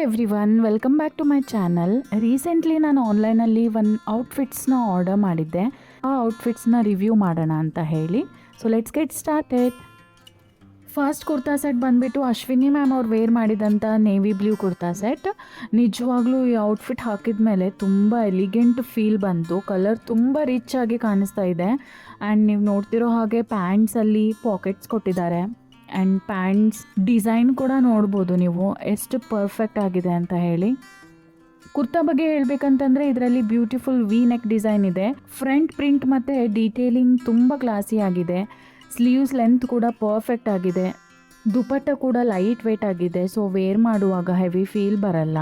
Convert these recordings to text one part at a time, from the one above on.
Everyone, welcome back to my channel. Recently ನಾನು ಆನ್ಲೈನಲ್ಲಿ ಒಂದು ಔಟ್ಫಿಟ್ಸ್ನ ಆರ್ಡರ್ ಮಾಡಿದ್ದೆ. ಆ ಔಟ್ಫಿಟ್ಸ್ನ ರಿವ್ಯೂ ಮಾಡೋಣ ಅಂತ ಹೇಳಿ. So let's get started. First kurta set ಬಂದುಬಿಟ್ಟು ಅಶ್ವಿನಿ ಮ್ಯಾಮ್ ಅವ್ರು ವೇರ್ ಮಾಡಿದಂಥ ನೇವಿ ಬ್ಲೂ ಕುರ್ತಾ ಸೆಟ್. ನಿಜವಾಗ್ಲೂ ಈ ಔಟ್ಫಿಟ್ ಹಾಕಿದ ಮೇಲೆ ತುಂಬ ಎಲಿಗೆಂಟ್ ಫೀಲ್ ಬಂತು. ಕಲರ್ ತುಂಬ ರಿಚ್ ಆಗಿ ಕಾಣಿಸ್ತಾ ಇದೆ. ಆ್ಯಂಡ್ ನೀವು ನೋಡ್ತಿರೋ ಹಾಗೆ ಪ್ಯಾಂಟ್ಸಲ್ಲಿ ಪಾಕೆಟ್ಸ್ ಕೊಟ್ಟಿದ್ದಾರೆ. ಆ್ಯಂಡ್ ಪ್ಯಾಂಟ್ಸ್ ಡಿಸೈನ್ ಕೂಡ ನೋಡ್ಬೋದು ನೀವು ಎಷ್ಟು ಪರ್ಫೆಕ್ಟ್ ಆಗಿದೆ ಅಂತ ಹೇಳಿ. ಕುರ್ತಾ ಬಗ್ಗೆ ಹೇಳಬೇಕಂತಂದರೆ ಇದರಲ್ಲಿ ಬ್ಯೂಟಿಫುಲ್ ವಿ ನೆಕ್ ಡಿಸೈನ್ ಇದೆ. ಫ್ರಂಟ್ ಪ್ರಿಂಟ್ ಮತ್ತು ಡೀಟೇಲಿಂಗ್ ತುಂಬ ಕ್ಲಾಸಿ ಆಗಿದೆ. ಸ್ಲೀವ್ಸ್ ಲೆಂತ್ ಕೂಡ ಪರ್ಫೆಕ್ಟ್ ಆಗಿದೆ. ದುಪಟ್ಟ ಕೂಡ ಲೈಟ್ ವೇಟ್ ಆಗಿದೆ. ಸೊ ವೇರ್ ಮಾಡುವಾಗ ಹೆವಿ ಫೀಲ್ ಬರಲ್ಲ.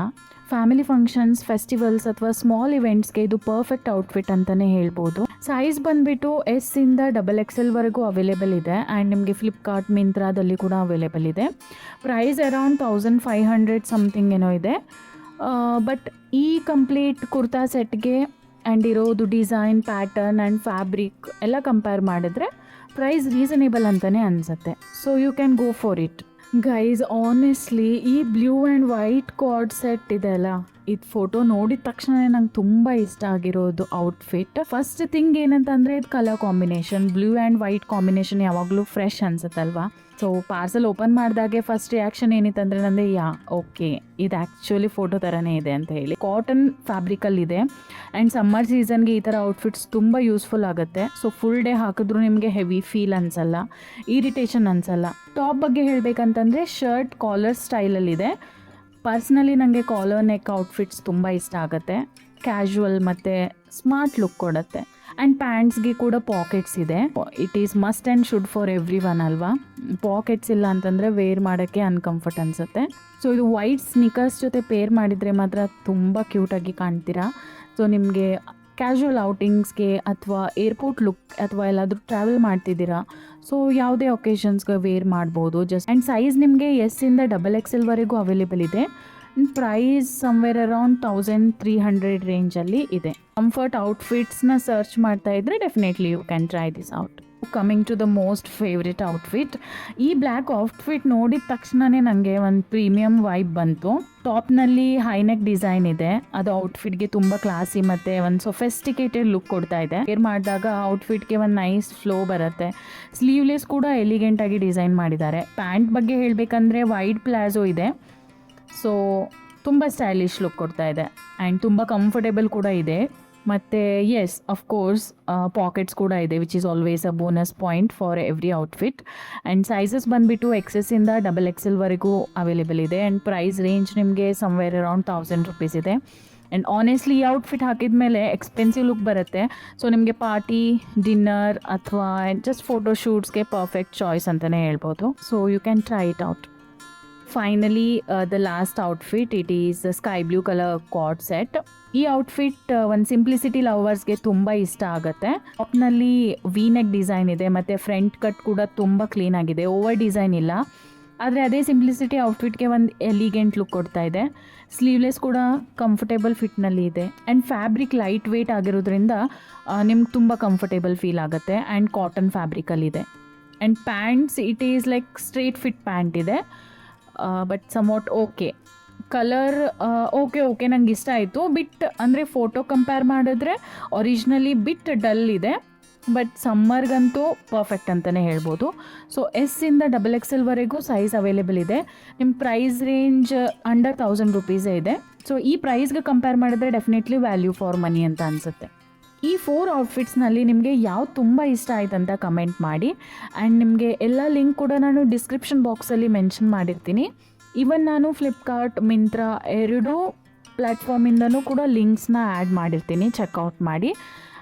ಫ್ಯಾಮಿಲಿ ಫಂಕ್ಷನ್ಸ್, ಫೆಸ್ಟಿವಲ್ಸ್ ಅಥವಾ ಸ್ಮಾಲ್ ಇವೆಂಟ್ಸ್ಗೆ ಇದು ಪರ್ಫೆಕ್ಟ್ ಔಟ್ಫಿಟ್ ಅಂತಲೇ ಹೇಳ್ಬೋದು. ಸೈಜ್ ಬಂದುಬಿಟ್ಟು ಎಸ್ ಇಂದ XXL ವರೆಗೂ ಅವೈಲೇಬಲ್ ಇದೆ. ಆ್ಯಂಡ್ ನಿಮಗೆ ಫ್ಲಿಪ್ಕಾರ್ಟ್, ಮಿಂತ್ರಾದಲ್ಲಿ ಕೂಡ ಅವೈಲೇಬಲ್ ಇದೆ. ಪ್ರೈಸ್ ಅರೌಂಡ್ 1500 ಸಮಥಿಂಗ್ ಏನೋ ಇದೆ. ಬಟ್ ಈ ಕಂಪ್ಲೀಟ್ ಕುರ್ತಾ ಸೆಟ್ಗೆ ಆ್ಯಂಡ್ ಇರೋದು ಡಿಸೈನ್, ಪ್ಯಾಟರ್ನ್ ಆ್ಯಂಡ್ ಫ್ಯಾಬ್ರಿಕ್ ಎಲ್ಲ ಕಂಪೇರ್ ಮಾಡಿದ್ರೆ ಪ್ರೈಸ್ ರೀಸನೇಬಲ್ ಅಂತಲೇ ಅನಿಸುತ್ತೆ. So you can go for it. Guys, honestly ಈ blue and white coord set ಇದೆ ಅಲ್ಲ, ಇದು ಫೋಟೋ ನೋಡಿದ ತಕ್ಷಣ ನಂಗೆ ತುಂಬ ಇಷ್ಟ ಆಗಿರೋದು ಔಟ್ಫಿಟ್. ಫಸ್ಟ್ ಥಿಂಗ್ ಏನಂತಂದರೆ ಇದು colour combination. Blue and white combination ಯಾವಾಗಲೂ ಫ್ರೆಶ್ ಅನ್ಸುತ್ತಲ್ವಾ. ಸೊ ಪಾರ್ಸಲ್ ಓಪನ್ ಮಾಡಿದಾಗೆ ಫಸ್ಟ್ ರಿಯಾಕ್ಷನ್ ಏನಿತ್ತಂದರೆ ನಂದು ಓಕೆ, ಇದು ಆ್ಯಕ್ಚುಲಿ ಫೋಟೋ ಥರನೇ ಇದೆ ಅಂತ ಹೇಳಿ. ಕಾಟನ್ ಫ್ಯಾಬ್ರಿಕಲ್ಲಿದೆ. ಆ್ಯಂಡ್ ಸಮ್ಮರ್ ಸೀಸನ್ಗೆ ಈ ಥರ ಔಟ್ಫಿಟ್ಸ್ ತುಂಬ ಯೂಸ್ಫುಲ್ ಆಗುತ್ತೆ. ಸೊ ಫುಲ್ ಡೇ ಹಾಕಿದ್ರೂ ನಿಮಗೆ ಹೆವಿ ಫೀಲ್ ಅನಿಸಲ್ಲ, ಇರಿಟೇಷನ್ ಅನಿಸಲ್ಲ. ಟಾಪ್ ಬಗ್ಗೆ ಹೇಳಬೇಕಂತಂದರೆ ಶರ್ಟ್ ಕಾಲರ್ ಸ್ಟೈಲಲ್ಲಿದೆ. ಪರ್ಸ್ನಲಿ ನನಗೆ ಕಾಲರ್ ನೆಕ್ ಔಟ್ಫಿಟ್ಸ್ ತುಂಬ ಇಷ್ಟ ಆಗುತ್ತೆ. ಕ್ಯಾಶುವಲ್ ಮತ್ತು ಸ್ಮಾರ್ಟ್ ಲುಕ್ ಕೊಡುತ್ತೆ. ಆ್ಯಂಡ್ ಪ್ಯಾಂಟ್ಸ್ಗೆ ಕೂಡ ಪಾಕೆಟ್ಸ್ ಇದೆ. It is must and should for every one ಅಲ್ವಾ. ಪಾಕೆಟ್ಸ್ ಇಲ್ಲ ಅಂತಂದರೆ ವೇರ್ ಮಾಡೋಕ್ಕೆ ಅನ್ಕಂಫರ್ಟ್ ಅನಿಸುತ್ತೆ. ಸೊ ಇದು ವೈಟ್ ಸ್ನಿಕರ್ಸ್ ಜೊತೆ ಪೇರ್ ಮಾಡಿದರೆ ಮಾತ್ರ ತುಂಬ ಕ್ಯೂಟಾಗಿ ಕಾಣ್ತೀರಾ. ಸೊ ನಿಮಗೆ ಕ್ಯಾಶುವಲ್ ಔಟಿಂಗ್ಸ್ಗೆ ಅಥವಾ ಏರ್ಪೋರ್ಟ್ ಲುಕ್ ಅಥವಾ ಎಲ್ಲಾದರೂ ಟ್ರಾವೆಲ್ ಮಾಡ್ತಿದ್ದೀರಾ, ಸೊ ಯಾವುದೇ ಒಕೇಶನ್ಸ್ಗೆ ವೇರ್ ಮಾಡ್ಬೋದು. ಆ್ಯಂಡ್ ಸೈಜ್ ನಿಮಗೆ ಎಸ್ ಇಂದ XXL ವರೆಗೂ ಅವೈಲೇಬಲ್ ಇದೆ. ಪ್ರೈಸ್ ಸಮ್ವೇರ್ ಅರೌಂಡ್ 1300 ರೇಂಜಲ್ಲಿ ಇದೆ. ಕಂಫರ್ಟ್ ಔಟ್ಫಿಟ್ಸ್ನ ಸರ್ಚ್ ಮಾಡ್ತಾ ಇದ್ದರೆ definitely you can try this out. Coming to the most favourite outfit. ಈ ಬ್ಲ್ಯಾಕ್ ಔಟ್ಫಿಟ್ ನೋಡಿದ ತಕ್ಷಣವೇ ನನಗೆ ಒಂದು ಪ್ರೀಮಿಯಂ ವೈಬ್ ಬಂತು. ಟಾಪ್ನಲ್ಲಿ ಹೈನೆಕ್ ಡಿಸೈನ್ ಇದೆ. ಅದು ಔಟ್ಫಿಟ್ಗೆ ತುಂಬ ಕ್ಲಾಸಿ ಮತ್ತು ಒಂದು ಸೊಫೆಸ್ಟಿಕೇಟೆಡ್ ಲುಕ್ ಕೊಡ್ತಾ ಇದೆ. ವೇರ್ ಮಾಡಿದಾಗ ಔಟ್ಫಿಟ್ಗೆ ಒಂದು ನೈಸ್ ಫ್ಲೋ ಬರುತ್ತೆ. ಸ್ಲೀವ್ಲೆಸ್ ಕೂಡ ಎಲಿಗೆಂಟಾಗಿ ಡಿಸೈನ್ ಮಾಡಿದ್ದಾರೆ. ಪ್ಯಾಂಟ್ ಬಗ್ಗೆ ಹೇಳಬೇಕಂದ್ರೆ ವೈಡ್ ಪ್ಲಾಜೋ ಇದೆ. ಸೊ ತುಂಬ ಸ್ಟೈಲಿಶ್ ಲುಕ್ ಕೊಡ್ತಾ ಇದೆ. ಆ್ಯಂಡ್ ತುಂಬ ಕಂಫರ್ಟೇಬಲ್ ಕೂಡ ಇದೆ. ಮತ್ತು ಎಸ್, ಅಫ್ಕೋರ್ಸ್ ಪಾಕೆಟ್ಸ್ ಕೂಡ ಇದೆ, which is always a bonus point for every outfit. And sizes ಬಂದುಬಿಟ್ಟು XS ಇಂದ XXL ವರೆಗೂ ಅವೈಲೇಬಲ್ ಇದೆ. ಆ್ಯಂಡ್ ಪ್ರೈಸ್ ರೇಂಜ್ ನಿಮಗೆ ಸಮ್ವೇರ್ ಅರೌಂಡ್ 1000 rupees ಇದೆ. ಆ್ಯಂಡ್ ಆನೆಸ್ಟ್ಲಿ ಈ ಔಟ್ಫಿಟ್ ಹಾಕಿದ ಮೇಲೆ ಎಕ್ಸ್ಪೆನ್ಸಿವ್ ಲುಕ್ ಬರುತ್ತೆ. ಸೊ ನಿಮಗೆ ಪಾರ್ಟಿ, ಡಿನ್ನರ್ ಅಥವಾ ಜಸ್ಟ್ ಫೋಟೋ ಶೂಟ್ಸ್ಗೆ ಪರ್ಫೆಕ್ಟ್ ಚಾಯ್ಸ್ ಅಂತಲೇ ಹೇಳ್ಬೋದು. So you can try it out. Finally the last outfit, it is sky blue colour cord set. ಈ ಔಟ್ಫಿಟ್ ಒಂದು ಸಿಂಪ್ಲಿಸಿಟಿ ಲವರ್ಸ್ಗೆ ತುಂಬ ಇಷ್ಟ ಆಗುತ್ತೆ. ಟಾಪ್ನಲ್ಲಿ ವಿ ನೆಕ್ ಡಿಸೈನ್ ಇದೆ ಮತ್ತು ಫ್ರಂಟ್ ಕಟ್ ಕೂಡ ತುಂಬ ಕ್ಲೀನ್ ಆಗಿದೆ. ಓವರ್ ಡಿಸೈನ್ ಇಲ್ಲ, ಆದರೆ ಅದೇ ಸಿಂಪ್ಲಿಸಿಟಿ ಔಟ್ಫಿಟ್ಗೆ ಒಂದು ಎಲಿಗೆಂಟ್ ಲುಕ್ ಕೊಡ್ತಾ ಇದೆ. ಸ್ಲೀವ್ಲೆಸ್ ಕೂಡ ಕಂಫರ್ಟೇಬಲ್ ಫಿಟ್ನಲ್ಲಿ ಇದೆ. ಆ್ಯಂಡ್ ಫ್ಯಾಬ್ರಿಕ್ ಲೈಟ್ ವೇಟ್ ಆಗಿರೋದ್ರಿಂದ ನಿಮ್ಗೆ ತುಂಬ ಕಂಫರ್ಟೇಬಲ್ ಫೀಲ್ ಆಗುತ್ತೆ. ಆ್ಯಂಡ್ ಕಾಟನ್ ಫ್ಯಾಬ್ರಿಕಲ್ಲಿದೆ. And pants, it is like straight fit pant ಇದೆ. But somewhat okay colour, okay ನಂಗೆ ಇಷ್ಟ ಆಯಿತು. ಬಿಟ್ ಅಂದರೆ ಫೋಟೋ ಕಂಪೇರ್ ಮಾಡಿದ್ರೆ ಒರಿಜಿನಲಿ ಬಿಟ್ ಡಲ್ ಇದೆ. ಬಟ್ ಸಮ್ಮರ್ಗಂತೂ ಪರ್ಫೆಕ್ಟ್ ಅಂತಲೇ ಹೇಳ್ಬೋದು. ಸೊ ಎಸ್ ಇಂದ XXL ವರೆಗೂ ಸೈಜ್ ಅವೈಲೇಬಲ್ ಇದೆ. ನಿಮ್ಮ ಪ್ರೈಸ್ ರೇಂಜ್ ಅಂಡರ್ 1000 rupees ಇದೆ. ಸೊ ಈ ಪ್ರೈಸ್ಗೆ ಕಂಪೇರ್ ಮಾಡಿದ್ರೆ ಡೆಫಿನೆಟ್ಲಿ ವ್ಯಾಲ್ಯೂ ಫಾರ್ ಮನಿ ಅಂತ ಅನಿಸುತ್ತೆ. ಈ 4 ಔಟ್ಫಿಟ್ಸ್ನಲ್ಲಿ ನಿಮಗೆ ಯಾವ್ದು ತುಂಬ ಇಷ್ಟ ಆಯ್ತು ಅಂತ ಕಮೆಂಟ್ ಮಾಡಿ. ಆ್ಯಂಡ್ ನಿಮಗೆ ಎಲ್ಲ ಲಿಂಕ್ ಕೂಡ ನಾನು ಡಿಸ್ಕ್ರಿಪ್ಷನ್ ಬಾಕ್ಸಲ್ಲಿ ಮೆನ್ಷನ್ ಮಾಡಿರ್ತೀನಿ. ಈವನ್ ನಾನು ಫ್ಲಿಪ್ಕಾರ್ಟ್, ಮಿಂತ್ರಾ ಎರಡೂ ಪ್ಲ್ಯಾಟ್ಫಾರ್ಮಿಂದನೂ ಕೂಡ ಲಿಂಕ್ಸ್ನ ಆ್ಯಡ್ ಮಾಡಿರ್ತೀನಿ, ಚೆಕ್ಔಟ್ ಮಾಡಿ.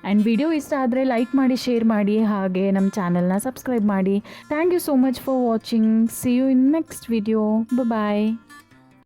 ಆ್ಯಂಡ್ ವಿಡಿಯೋ ಇಷ್ಟ ಆದರೆ ಲೈಕ್ ಮಾಡಿ, ಶೇರ್ ಮಾಡಿ, ಹಾಗೆ ನಮ್ಮ ಚಾನಲ್ನ ಸಬ್ಸ್ಕ್ರೈಬ್ ಮಾಡಿ. Thank you so much for watching. See you in next video. Bye.